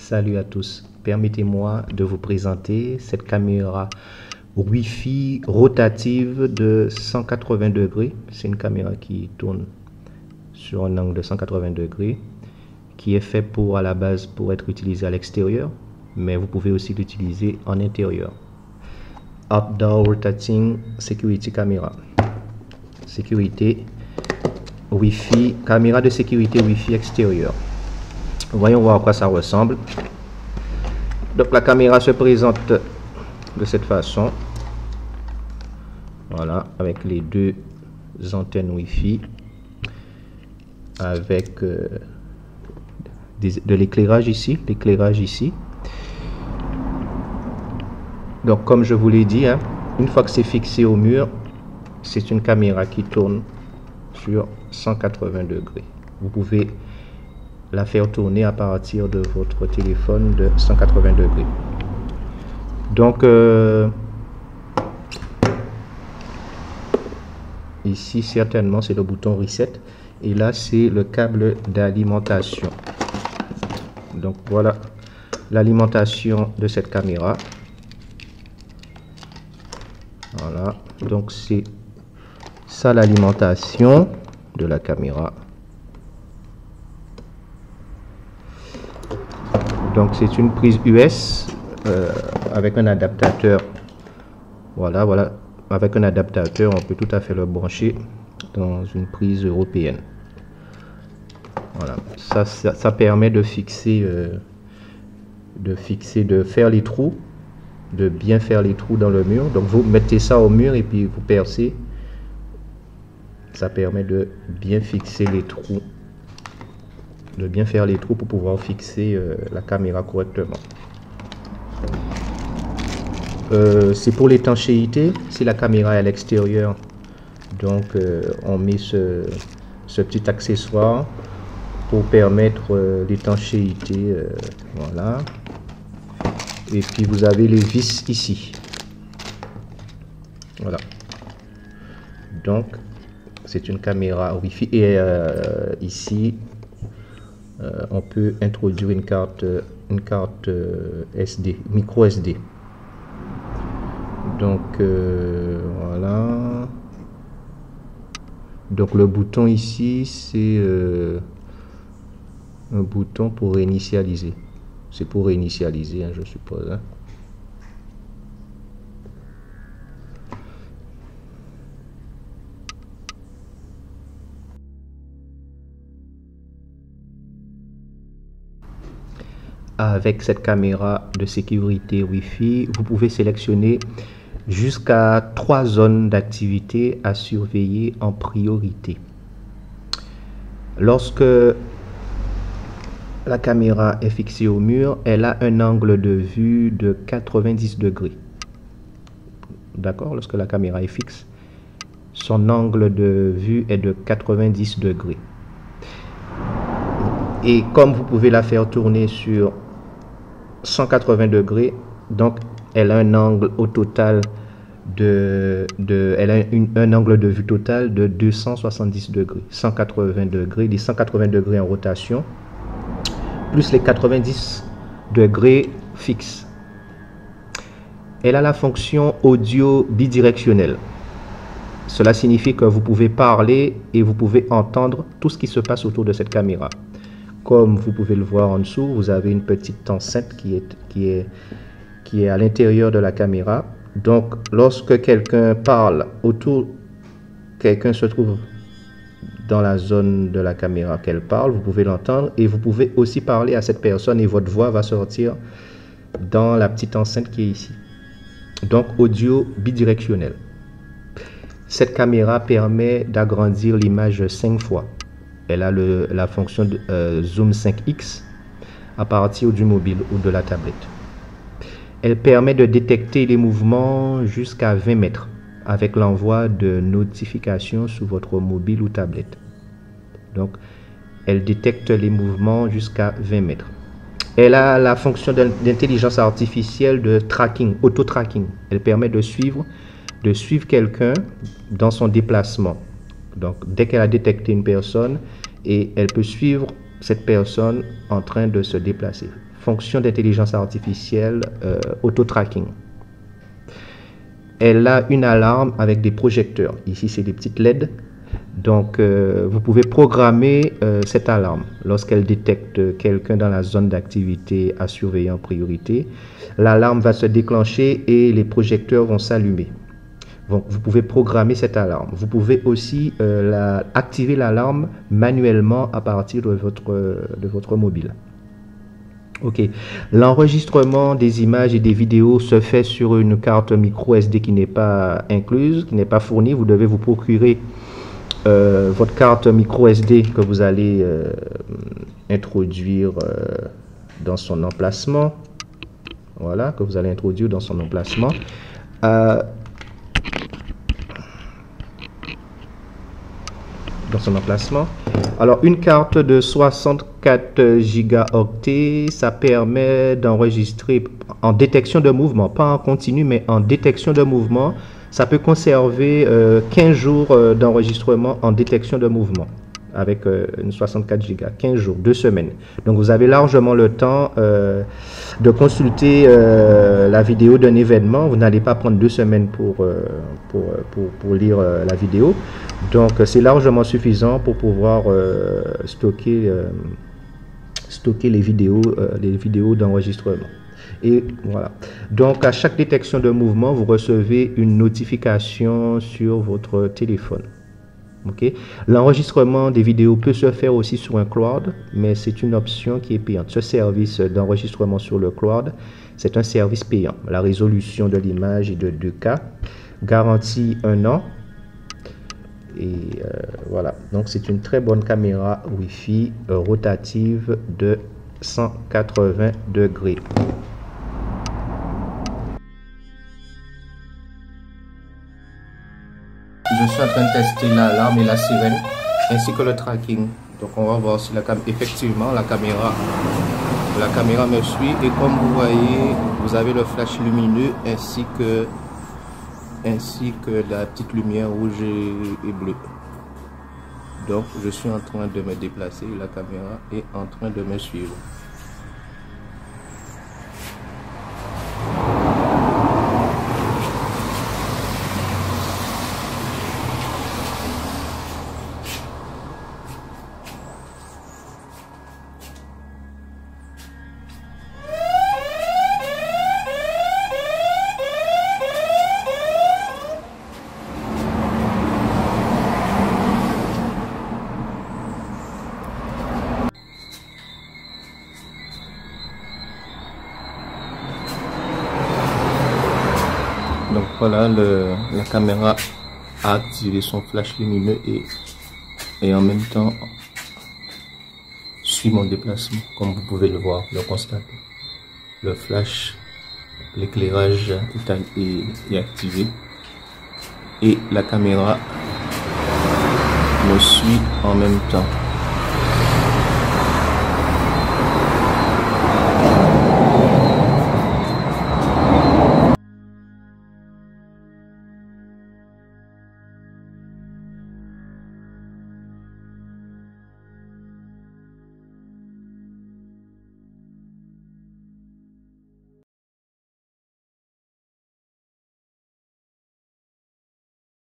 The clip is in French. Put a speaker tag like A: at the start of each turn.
A: Salut à tous, permettez-moi de vous présenter cette caméra Wi-Fi rotative de 180 degrés. C'est une caméra qui tourne sur un angle de 180 degrés qui est fait à la base pour être utilisé à l'extérieur, mais vous pouvez aussi l'utiliser en intérieur. Outdoor Rotating Security Camera. Sécurité Wi-Fi, caméra de sécurité Wi-Fi extérieur. Voyons voir à quoi ça ressemble. Donc la caméra se présente de cette façon. Voilà, avec les deux antennes Wi-Fi, avec de l'éclairage ici, Donc comme je vous l'ai dit, une fois que c'est fixé au mur, c'est une caméra qui tourne sur 180 degrés. Vous pouvez la faire tourner à partir de votre téléphone de 180 degrés. Donc ici certainement c'est le bouton reset et là c'est le câble d'alimentation. Donc voilà l'alimentation de cette caméra. Voilà, donc c'est ça l'alimentation de la caméra. Donc c'est une prise US avec un adaptateur. Voilà, avec un adaptateur on peut tout à fait le brancher dans une prise européenne. Voilà, ça permet de fixer, de faire les trous, de bien faire les trous dans le mur. Donc vous mettez ça au mur et puis vous percez. Ça permet de bien fixer les trous, de bien faire les trous pour pouvoir fixer la caméra correctement. C'est pour l'étanchéité. Si la caméra est à l'extérieur, donc on met ce petit accessoire pour permettre l'étanchéité. Voilà. Et puis vous avez les vis ici. Voilà. Donc c'est une caméra Wi-Fi et ici on peut introduire une carte SD, micro SD. Donc voilà. Donc le bouton ici c'est un bouton pour réinitialiser. C'est pour réinitialiser, je suppose. Avec cette caméra de sécurité Wi-Fi, vous pouvez sélectionner jusqu'à 3 zones d'activité à surveiller en priorité. Lorsque la caméra est fixée au mur, elle a un angle de vue de 90 degrés. D'accord? Lorsque la caméra est fixe, son angle de vue est de 90 degrés. Et comme vous pouvez la faire tourner sur 180 degrés, donc elle a un angle au total un angle de vue total de 270 degrés. 180 degrés, les 180 degrés en rotation, plus les 90 degrés fixes. Elle a la fonction audio bidirectionnelle. Cela signifie que vous pouvez parler et vous pouvez entendre tout ce qui se passe autour de cette caméra. Comme vous pouvez le voir en dessous, vous avez une petite enceinte qui est à l'intérieur de la caméra. Donc, lorsque quelqu'un parle autour, quelqu'un se trouve dans la zone de la caméra qu'elle parle, vous pouvez l'entendre et vous pouvez aussi parler à cette personne et votre voix va sortir dans la petite enceinte qui est ici. Donc, audio bidirectionnel. Cette caméra permet d'agrandir l'image 5 fois. Elle a la fonction de Zoom 5X à partir du mobile ou de la tablette. Elle permet de détecter les mouvements jusqu'à 20 mètres avec l'envoi de notifications sur votre mobile ou tablette. Donc, elle détecte les mouvements jusqu'à 20 mètres. Elle a la fonction d'intelligence artificielle de tracking, auto-tracking. Elle permet de suivre quelqu'un dans son déplacement. Donc, dès qu'elle a détecté une personne, et elle peut suivre cette personne en train de se déplacer. fonction d'intelligence artificielle auto-tracking. Elle a une alarme avec des projecteurs. Ici, c'est des petites LED. Donc, vous pouvez programmer cette alarme lorsqu'elle détecte quelqu'un dans la zone d'activité à surveiller en priorité. L'alarme va se déclencher et les projecteurs vont s'allumer. Donc, vous pouvez programmer cette alarme. Vous pouvez aussi activer l'alarme manuellement à partir de votre mobile. Ok, l'enregistrement des images et des vidéos se fait sur une carte micro SD qui n'est pas incluse, qui n'est pas fournie. Vous devez vous procurer votre carte micro SD que vous allez introduire dans son emplacement. Voilà, que vous allez introduire dans son emplacement. Alors, une carte de 64 Go, ça permet d'enregistrer en détection de mouvement, pas en continu, mais en détection de mouvement. Ça peut conserver 15 jours d'enregistrement en détection de mouvement avec une 64 Go, 15 jours, 2 semaines. Donc, vous avez largement le temps de consulter la vidéo d'un événement. Vous n'allez pas prendre 2 semaines pour lire la vidéo. Donc, c'est largement suffisant pour pouvoir stocker les vidéos d'enregistrement. Et voilà. Donc, à chaque détection de mouvement, vous recevez une notification sur votre téléphone. Okay? L'enregistrement des vidéos peut se faire aussi sur un cloud, mais c'est une option qui est payante. Ce service d'enregistrement sur le cloud, c'est un service payant. La résolution de l'image est de 2K, garantie 1 an. Et voilà, donc c'est une très bonne caméra Wi-Fi rotative de 180 degrés. Je suis en train de tester l'alarme et la sirène ainsi que le tracking. Donc on va voir si effectivement la caméra me suit, et comme vous voyez, vous avez le flash lumineux ainsi que la petite lumière rouge et bleue. Donc je suis en train de me déplacer et la caméra est en train de me suivre. Donc voilà, la caméra a activé son flash lumineux et en même temps suit mon déplacement, comme vous pouvez le voir, le constater. Le flash, l'éclairage est activé et la caméra me suit en même temps.